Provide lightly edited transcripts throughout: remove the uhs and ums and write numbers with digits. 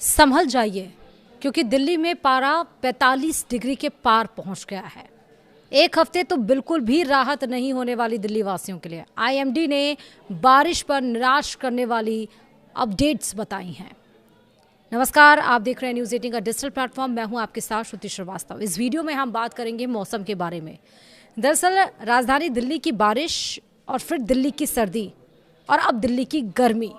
संभल जाइए, क्योंकि दिल्ली में पारा 45 डिग्री के पार पहुंच गया है। एक हफ्ते तो बिल्कुल भी राहत नहीं होने वाली दिल्ली वासियों के लिए। आईएमडी ने बारिश पर निराश करने वाली अपडेट्स बताई हैं। नमस्कार, आप देख रहे हैं न्यूज़ 18 का डिजिटल प्लेटफॉर्म। मैं हूं आपके साथ श्रुति श्रीवास्तव। इस वीडियो में हम बात करेंगे मौसम के बारे में। दरअसल राजधानी दिल्ली की बारिश और फिर दिल्ली की सर्दी और अब दिल्ली की गर्मी।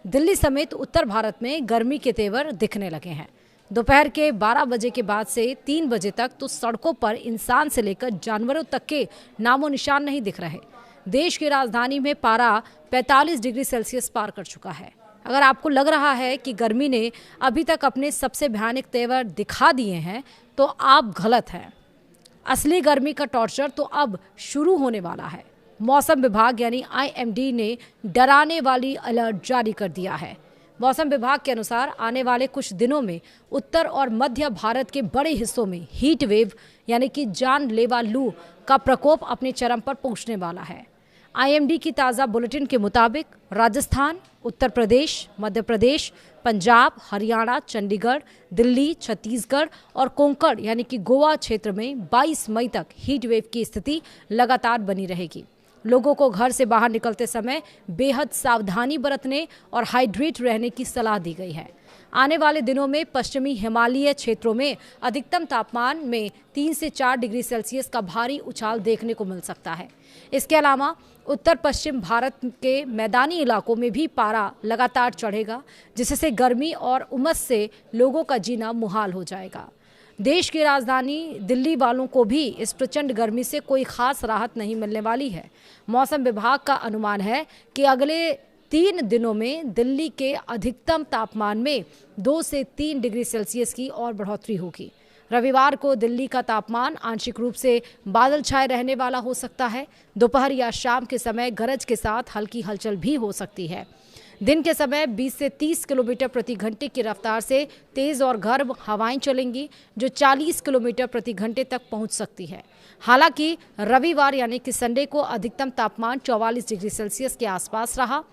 दिल्ली समेत उत्तर भारत में गर्मी के तेवर दिखने लगे हैं। दोपहर के 12 बजे के बाद से 3 बजे तक तो सड़कों पर इंसान से लेकर जानवरों तक के नामो निशान नहीं दिख रहे। देश की राजधानी में पारा 45 डिग्री सेल्सियस पार कर चुका है। अगर आपको लग रहा है कि गर्मी ने अभी तक अपने सबसे भयानक तेवर दिखा दिए हैं तो आप गलत हैं। असली गर्मी का टॉर्चर तो अब शुरू होने वाला है। मौसम विभाग यानी आईएमडी ने डराने वाली अलर्ट जारी कर दिया है। मौसम विभाग के अनुसार आने वाले कुछ दिनों में उत्तर और मध्य भारत के बड़े हिस्सों में हीट वेव यानी कि जानलेवा लू का प्रकोप अपने चरम पर पहुंचने वाला है। आईएमडी की ताज़ा बुलेटिन के मुताबिक राजस्थान, उत्तर प्रदेश, मध्य प्रदेश, पंजाब, हरियाणा, चंडीगढ़, दिल्ली, छत्तीसगढ़ और कोंकण यानी कि गोवा क्षेत्र में 22 मई तक हीट वेव की स्थिति लगातार बनी रहेगी। लोगों को घर से बाहर निकलते समय बेहद सावधानी बरतने और हाइड्रेट रहने की सलाह दी गई है। आने वाले दिनों में पश्चिमी हिमालयी क्षेत्रों में अधिकतम तापमान में 3 से 4 डिग्री सेल्सियस का भारी उछाल देखने को मिल सकता है। इसके अलावा उत्तर पश्चिम भारत के मैदानी इलाकों में भी पारा लगातार चढ़ेगा, जिससे गर्मी और उमस से लोगों का जीना मुहाल हो जाएगा। देश की राजधानी दिल्ली वालों को भी इस प्रचंड गर्मी से कोई खास राहत नहीं मिलने वाली है। मौसम विभाग का अनुमान है कि अगले 3 दिनों में दिल्ली के अधिकतम तापमान में 2 से 3 डिग्री सेल्सियस की और बढ़ोतरी होगी। रविवार को दिल्ली का तापमान आंशिक रूप से बादल छाए रहने वाला हो सकता है। दोपहर या शाम के समय गरज के साथ हल्की हलचल भी हो सकती है। दिन के समय 20 से 30 किलोमीटर प्रति घंटे की रफ्तार से तेज और गर्म हवाएं चलेंगी, जो 40 किलोमीटर प्रति घंटे तक पहुंच सकती है। हालांकि रविवार यानी कि संडे को अधिकतम तापमान 44 डिग्री सेल्सियस के आसपास रहा,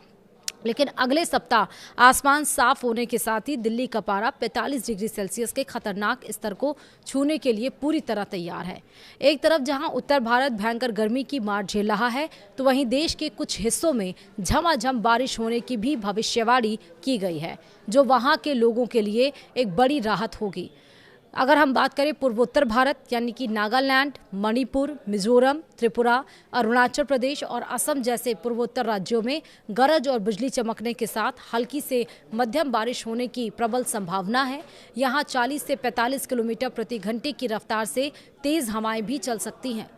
लेकिन अगले सप्ताह आसमान साफ होने के साथ ही दिल्ली का पारा 45 डिग्री सेल्सियस के खतरनाक स्तर को छूने के लिए पूरी तरह तैयार है। एक तरफ जहां उत्तर भारत भयंकर गर्मी की मार झेल रहा है, तो वहीं देश के कुछ हिस्सों में झमाझम बारिश होने की भी भविष्यवाणी की गई है, जो वहां के लोगों के लिए एक बड़ी राहत होगी। अगर हम बात करें पूर्वोत्तर भारत यानी कि नागालैंड, मणिपुर, मिजोरम, त्रिपुरा, अरुणाचल प्रदेश और असम जैसे पूर्वोत्तर राज्यों में गरज और बिजली चमकने के साथ हल्की से मध्यम बारिश होने की प्रबल संभावना है। यहाँ 40 से 45 किलोमीटर प्रति घंटे की रफ्तार से तेज हवाएं भी चल सकती हैं।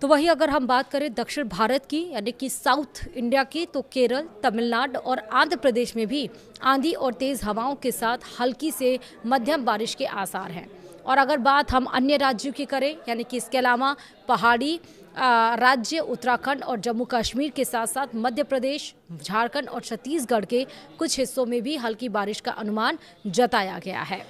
तो वहीं अगर हम बात करें दक्षिण भारत की यानी कि साउथ इंडिया की, तो केरल, तमिलनाडु और आंध्र प्रदेश में भी आंधी और तेज हवाओं के साथ हल्की से मध्यम बारिश के आसार हैं। और अगर बात हम अन्य राज्यों की करें यानी कि इसके अलावा पहाड़ी राज्य उत्तराखंड और जम्मू कश्मीर के साथ साथ मध्य प्रदेश, झारखंड और छत्तीसगढ़ के कुछ हिस्सों में भी हल्की बारिश का अनुमान जताया गया है।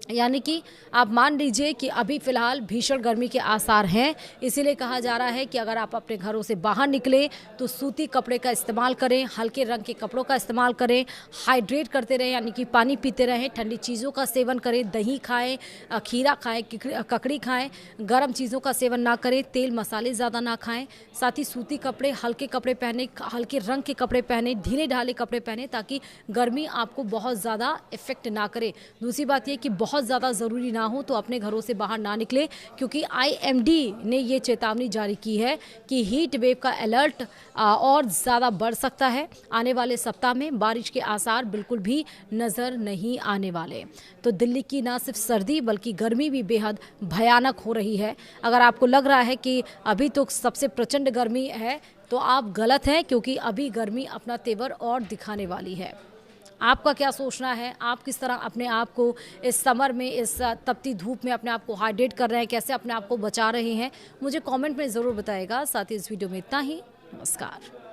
यानी कि आप मान लीजिए कि अभी फिलहाल भीषण गर्मी के आसार हैं। इसीलिए कहा जा रहा है कि अगर आप अपने घरों से बाहर निकलें तो सूती कपड़े का इस्तेमाल करें, हल्के रंग के कपड़ों का इस्तेमाल करें, हाइड्रेट करते रहें यानी कि पानी पीते रहें, ठंडी चीज़ों का सेवन करें, दही खाएं, खीरा खाएं, ककड़ी खाएं, गर्म चीज़ों का सेवन ना करें, तेल मसाले ज़्यादा ना खाएं। साथ ही सूती कपड़े, हल्के कपड़े पहने, हल्के रंग के कपड़े पहने, ढीले ढाले कपड़े पहने, ताकि गर्मी आपको बहुत ज़्यादा इफेक्ट ना करे। दूसरी बात यह कि बहुत ज़्यादा ज़रूरी ना हो तो अपने घरों से बाहर ना निकले, क्योंकि आईएमडी ने ये चेतावनी जारी की है कि हीट वेव का अलर्ट और ज़्यादा बढ़ सकता है। आने वाले सप्ताह में बारिश के आसार बिल्कुल भी नज़र नहीं आने वाले। तो दिल्ली की ना सिर्फ सर्दी बल्कि गर्मी भी बेहद भयानक हो रही है। अगर आपको लग रहा है कि अभी तो सबसे प्रचंड गर्मी है तो आप गलत हैं, क्योंकि अभी गर्मी अपना तेवर और दिखाने वाली है। आपका क्या सोचना है? आप किस तरह अपने आप को इस समर में, इस तपती धूप में अपने आप को हाइड्रेट कर रहे हैं, कैसे अपने आप को बचा रहे हैं? मुझे कमेंट में ज़रूर बताइएगा। साथ ही इस वीडियो में इतना ही। नमस्कार।